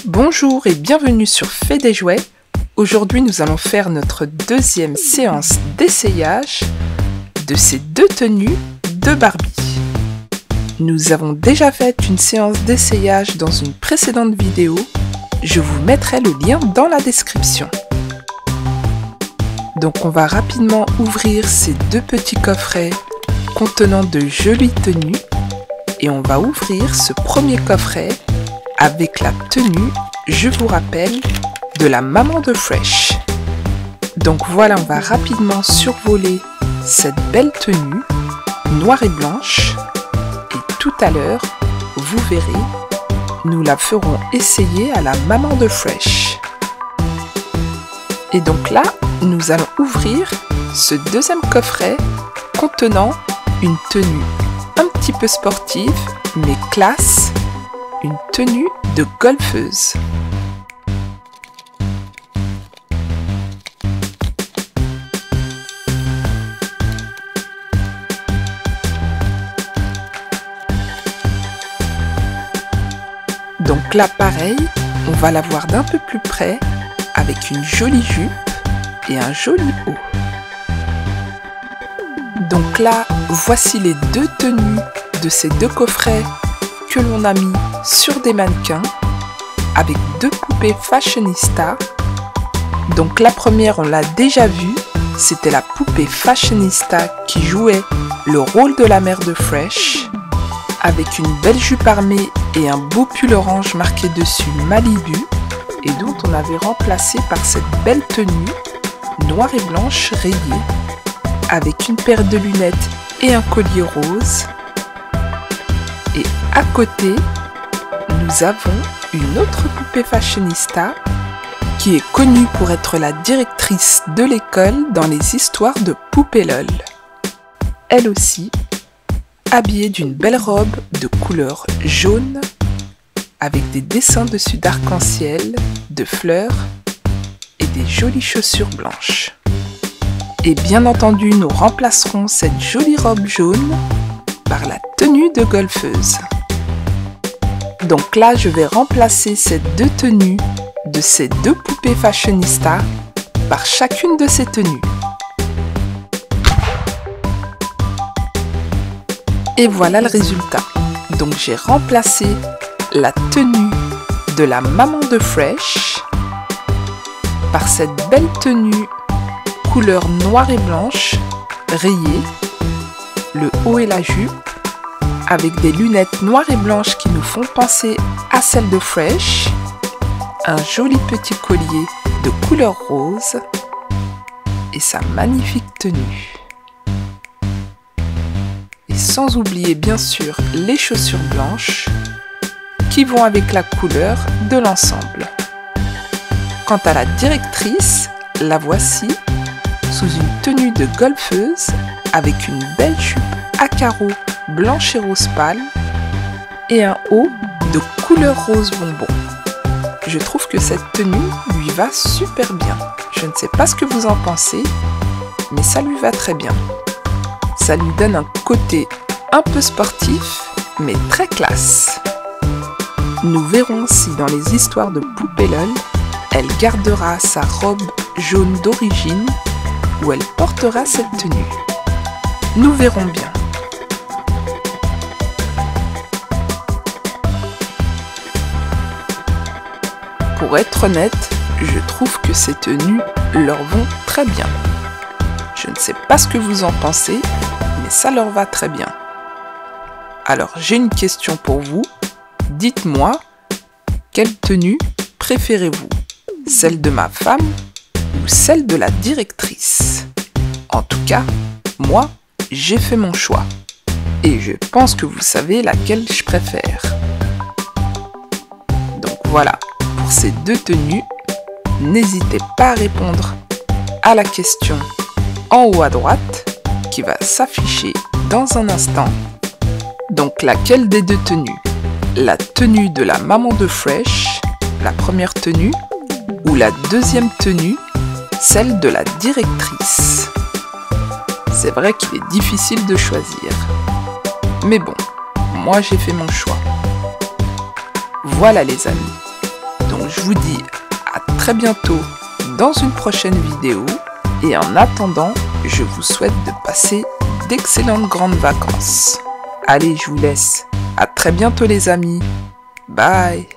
Bonjour et bienvenue sur Fait des jouets. Aujourd'hui nous allons faire notre deuxième séance d'essayage de ces deux tenues de Barbie. Nous avons déjà fait une séance d'essayage dans une précédente vidéo. Je vous mettrai le lien dans la description. Donc on va rapidement ouvrir ces deux petits coffrets contenant de jolies tenues et on va ouvrir ce premier coffret avec la tenue, je vous rappelle, de la maman de Fresh. Donc voilà, on va rapidement survoler cette belle tenue noire et blanche et tout à l'heure, vous verrez, nous la ferons essayer à la maman de Fresh. Et donc là, nous allons ouvrir ce deuxième coffret contenant une tenue un petit peu sportive mais classe, une tenue de golfeuse. Donc là pareil, on va la voir d'un peu plus près avec une jolie jupe et un joli haut. Donc là, voici les deux tenues de ces deux coffrets que l'on a mis sur des mannequins avec deux poupées fashionista. Donc la première, on l'a déjà vue, c'était la poupée fashionista qui jouait le rôle de la mère de Fresh avec une belle jupe armée et un beau pull orange marqué dessus Malibu et dont on avait remplacé par cette belle tenue noire et blanche rayée avec une paire de lunettes et un collier rose. Et à côté, nous avons une autre poupée fashionista qui est connue pour être la directrice de l'école dans les histoires de Poupée LOL. Elle aussi, habillée d'une belle robe de couleur jaune avec des dessins dessus d'arc-en-ciel, de fleurs et des jolies chaussures blanches. Et bien entendu, nous remplacerons cette jolie robe jaune par la tenue de golfeuse. Donc là, je vais remplacer ces deux tenues de ces deux poupées fashionista par chacune de ces tenues. Et voilà le résultat. Donc j'ai remplacé la tenue de la maman de Fresh par cette belle tenue couleur noire et blanche rayée, le haut et la jupe, avec des lunettes noires et blanches qui nous font penser à celle de Fresh, un joli petit collier de couleur rose et sa magnifique tenue. Et sans oublier bien sûr les chaussures blanches qui vont avec la couleur de l'ensemble. Quant à la directrice, la voici sous une tenue de golfeuse avec une belle jupe à carreaux blanche et rose pâle et un haut de couleur rose bonbon. Je trouve que cette tenue lui va super bien. Je ne sais pas ce que vous en pensez, mais ça lui va très bien. Ça lui donne un côté un peu sportif, mais très classe. Nous verrons si dans les histoires de Poupée LOL, elle gardera sa robe jaune d'origine ou elle portera cette tenue. Nous verrons bien. Pour être honnête, je trouve que ces tenues leur vont très bien. Je ne sais pas ce que vous en pensez, mais ça leur va très bien. Alors j'ai une question pour vous. Dites-moi, quelle tenue préférez-vous? Celle de ma femme ou celle de la directrice? En tout cas, moi, j'ai fait mon choix. Et je pense que vous savez laquelle je préfère. Donc voilà, pour ces deux tenues, n'hésitez pas à répondre à la question en haut à droite qui va s'afficher dans un instant. Donc laquelle des deux tenues? La tenue de la maman de Fresh, la première tenue, ou la deuxième tenue, celle de la directrice? C'est vrai qu'il est difficile de choisir. Mais bon, moi j'ai fait mon choix. Voilà les amis, donc je vous dis à très bientôt dans une prochaine vidéo et en attendant, je vous souhaite de passer d'excellentes grandes vacances. Allez, je vous laisse. À très bientôt les amis. Bye.